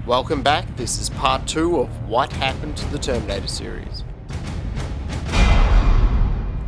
Welcome back, this is part 2 of What Happened to the Terminator series.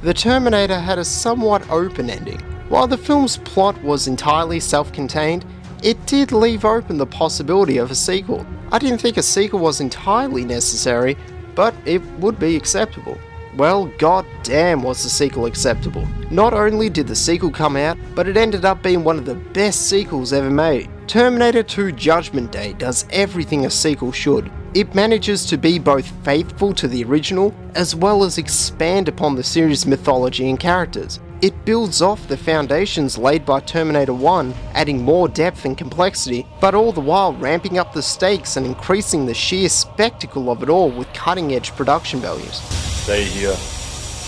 The Terminator had a somewhat open ending. While the film's plot was entirely self-contained, it did leave open the possibility of a sequel. I didn't think a sequel was entirely necessary, but it would be acceptable. Well, goddamn was the sequel acceptable. Not only did the sequel come out, but it ended up being one of the best sequels ever made. Terminator 2 Judgment Day does everything a sequel should. It manages to be both faithful to the original, as well as expand upon the series' mythology and characters. It builds off the foundations laid by Terminator 1, adding more depth and complexity, but all the while ramping up the stakes and increasing the sheer spectacle of it all with cutting-edge production values. Stay here.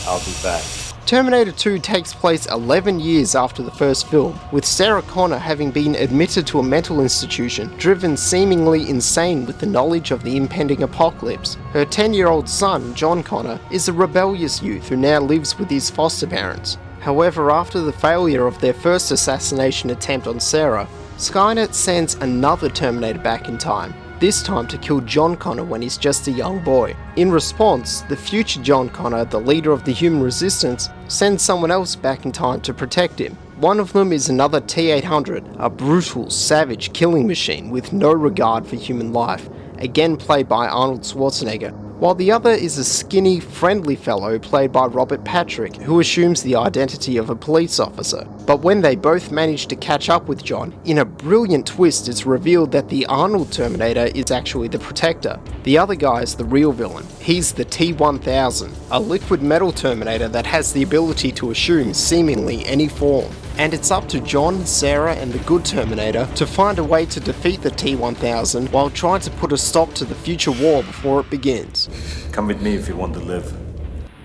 I'll be back. Terminator 2 takes place 11 years after the first film, with Sarah Connor having been admitted to a mental institution, driven seemingly insane with the knowledge of the impending apocalypse. Her 10-year-old son, John Connor, is a rebellious youth who now lives with his foster parents. However, after the failure of their first assassination attempt on Sarah, Skynet sends another Terminator back in time, this time to kill John Connor when he's just a young boy. In response, the future John Connor, the leader of the human resistance, sends someone else back in time to protect him. One of them is another T-800, a brutal, savage killing machine with no regard for human life, again played by Arnold Schwarzenegger, while the other is a skinny, friendly fellow played by Robert Patrick, who assumes the identity of a police officer. But when they both manage to catch up with John, in a brilliant twist it's revealed that the Arnold Terminator is actually the Protector. The other guy is the real villain. He's the T-1000, a liquid metal Terminator that has the ability to assume seemingly any form. And it's up to John, Sarah, and the good Terminator to find a way to defeat the T-1000 while trying to put a stop to the future war before it begins. Come with me if you want to live.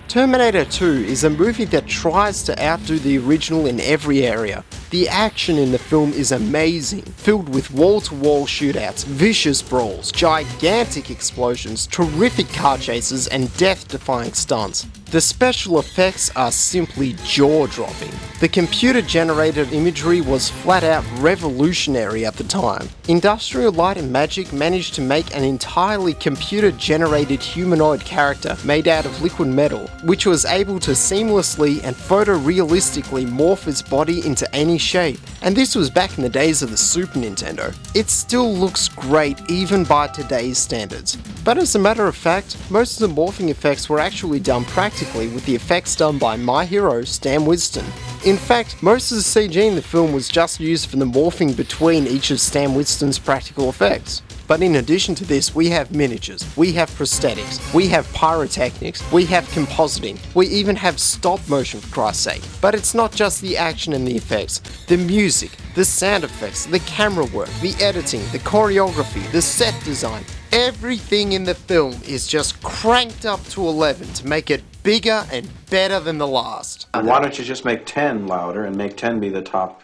Terminator 2 is a movie that tries to outdo the original in every area. The action in the film is amazing, filled with wall-to-wall shootouts, vicious brawls, gigantic explosions, terrific car chases, and death-defying stunts. The special effects are simply jaw-dropping. The computer-generated imagery was flat-out revolutionary at the time. Industrial Light and Magic managed to make an entirely computer-generated humanoid character made out of liquid metal, which was able to seamlessly and photorealistically morph its body into any shape. And this was back in the days of the Super Nintendo. It still looks great even by today's standards. But as a matter of fact, most of the morphing effects were actually done practically with the effects done by my hero, Stan Winston. In fact, most of the CG in the film was just used for the morphing between each of Stan Winston's practical effects. But in addition to this, we have miniatures, we have prosthetics, we have pyrotechnics, we have compositing, we even have stop motion for Christ's sake. But it's not just the action and the effects, the music, the sound effects, the camera work, the editing, the choreography, the set design. Everything in the film is just cranked up to 11 to make it bigger and better than the last. Why don't you just make 10 louder and make 10 be the top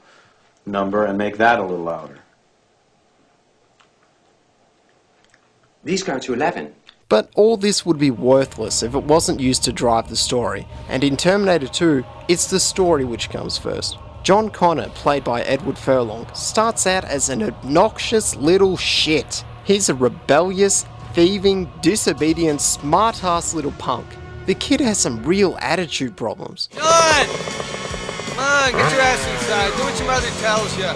number and make that a little louder? These go to 11. But all this would be worthless if it wasn't used to drive the story, and in Terminator 2, it's the story which comes first. John Connor, played by Edward Furlong, starts out as an obnoxious little shit. He's a rebellious, thieving, disobedient, smart-ass little punk. The kid has some real attitude problems. John! Come on, get your ass inside. Do what your mother tells you.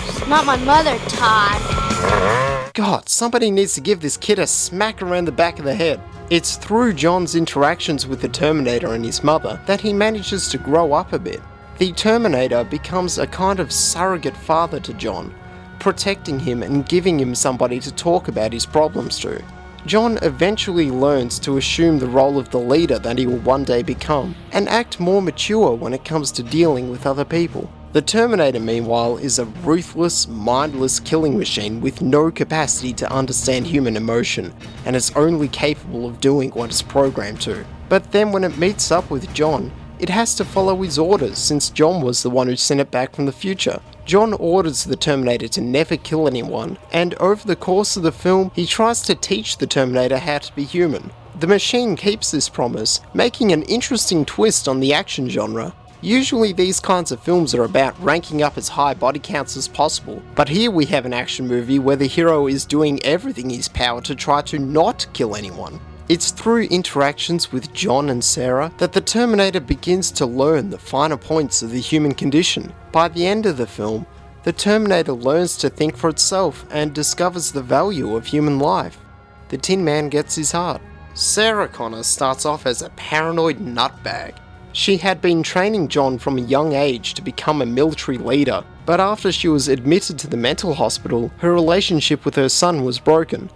She's not my mother, Todd. God, somebody needs to give this kid a smack around the back of the head. It's through John's interactions with the Terminator and his mother that he manages to grow up a bit. The Terminator becomes a kind of surrogate father to John, protecting him and giving him somebody to talk about his problems to. John eventually learns to assume the role of the leader that he will one day become, and act more mature when it comes to dealing with other people. The Terminator, meanwhile, is a ruthless, mindless killing machine with no capacity to understand human emotion, and is only capable of doing what it's programmed to. But then when it meets up with John, it has to follow his orders since John was the one who sent it back from the future. John orders the Terminator to never kill anyone, and over the course of the film, he tries to teach the Terminator how to be human. The machine keeps this promise, making an interesting twist on the action genre. Usually these kinds of films are about ranking up as high body counts as possible, but here we have an action movie where the hero is doing everything in his power to try to not kill anyone. It's through interactions with John and Sarah that the Terminator begins to learn the finer points of the human condition. By the end of the film, the Terminator learns to think for itself and discovers the value of human life. The Tin Man gets his heart. Sarah Connor starts off as a paranoid nutbag. She had been training John from a young age to become a military leader, but after she was admitted to the mental hospital, her relationship with her son was broken.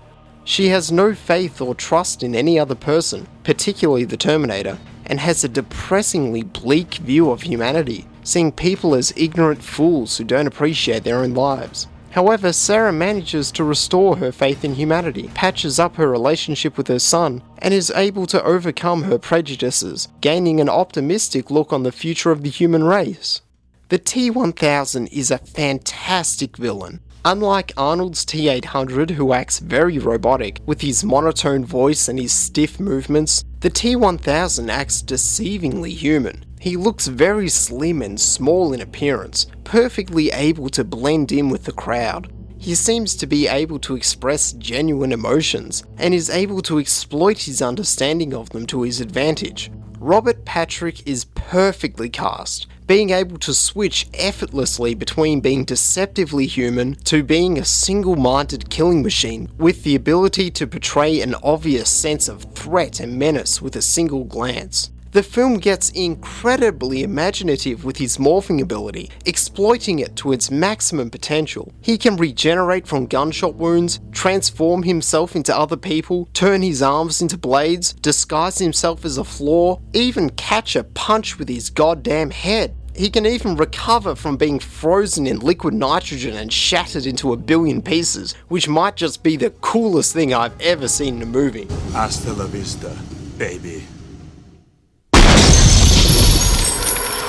She has no faith or trust in any other person, particularly the Terminator, and has a depressingly bleak view of humanity, seeing people as ignorant fools who don't appreciate their own lives. However, Sarah manages to restore her faith in humanity, patches up her relationship with her son, and is able to overcome her prejudices, gaining an optimistic look on the future of the human race. The T-1000 is a fantastic villain. Unlike Arnold's T-800, who acts very robotic, with his monotone voice and his stiff movements, the T-1000 acts deceivingly human. He looks very slim and small in appearance, perfectly able to blend in with the crowd. He seems to be able to express genuine emotions, and is able to exploit his understanding of them to his advantage. Robert Patrick is perfectly cast, being able to switch effortlessly between being deceptively human to being a single-minded killing machine, with the ability to portray an obvious sense of threat and menace with a single glance. The film gets incredibly imaginative with his morphing ability, exploiting it to its maximum potential. He can regenerate from gunshot wounds, transform himself into other people, turn his arms into blades, disguise himself as a floor, even catch a punch with his goddamn head. He can even recover from being frozen in liquid nitrogen and shattered into a billion pieces, which might just be the coolest thing I've ever seen in a movie. Hasta la vista, baby.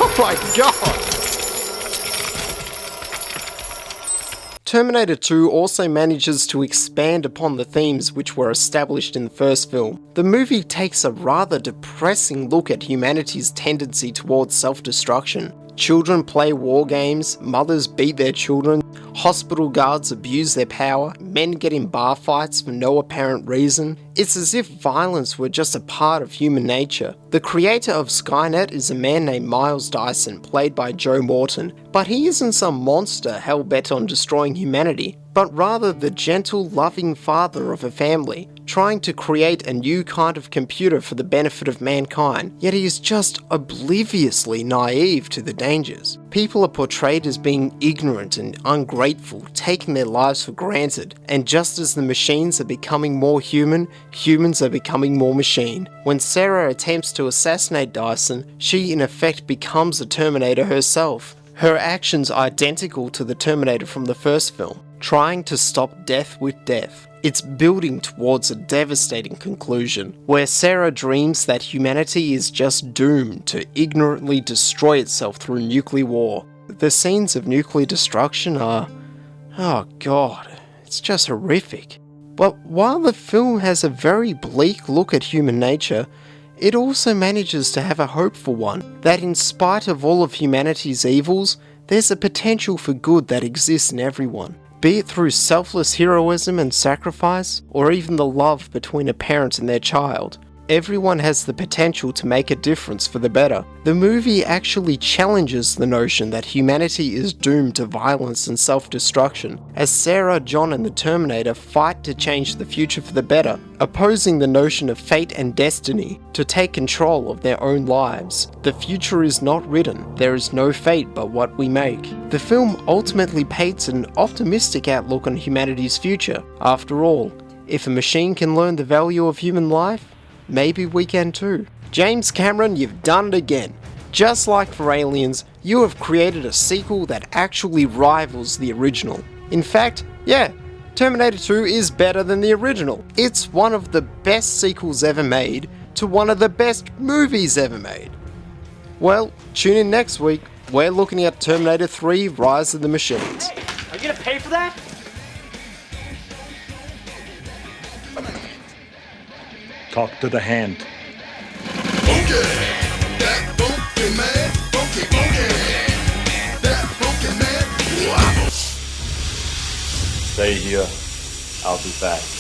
Oh my god! Terminator 2 also manages to expand upon the themes which were established in the first film. The movie takes a rather depressing look at humanity's tendency towards self-destruction. Children play war games, mothers beat their children, hospital guards abuse their power, men get in bar fights for no apparent reason. It's as if violence were just a part of human nature. The creator of Skynet is a man named Miles Dyson, played by Joe Morton, but he isn't some monster hell-bent on destroying humanity, but rather the gentle, loving father of a family, trying to create a new kind of computer for the benefit of mankind, yet he is just obliviously naive to the dangers. People are portrayed as being ignorant and ungrateful, taking their lives for granted, and just as the machines are becoming more human, humans are becoming more machine. When Sarah attempts to assassinate Dyson, she in effect becomes a Terminator herself. Her actions are identical to the Terminator from the first film, trying to stop death with death. It's building towards a devastating conclusion, where Sarah dreams that humanity is just doomed to ignorantly destroy itself through nuclear war. The scenes of nuclear destruction are... oh god, it's just horrific. But while the film has a very bleak look at human nature, it also manages to have a hopeful one, that in spite of all of humanity's evils, there's a potential for good that exists in everyone. Be it through selfless heroism and sacrifice, or even the love between a parent and their child. Everyone has the potential to make a difference for the better. The movie actually challenges the notion that humanity is doomed to violence and self-destruction, as Sarah, John and the Terminator fight to change the future for the better, opposing the notion of fate and destiny to take control of their own lives. The future is not written, there is no fate but what we make. The film ultimately paints an optimistic outlook on humanity's future. After all, if a machine can learn the value of human life, maybe we can too. James Cameron, you've done it again. Just like for Aliens, you have created a sequel that actually rivals the original. In fact, yeah, Terminator 2 is better than the original. It's one of the best sequels ever made to one of the best movies ever made. Well, tune in next week. We're looking at Terminator 3: Rise of the Machines. Hey, are you gonna pay for that? Talk to the hand. Okay, that funky man, funky Stay here. I'll be back.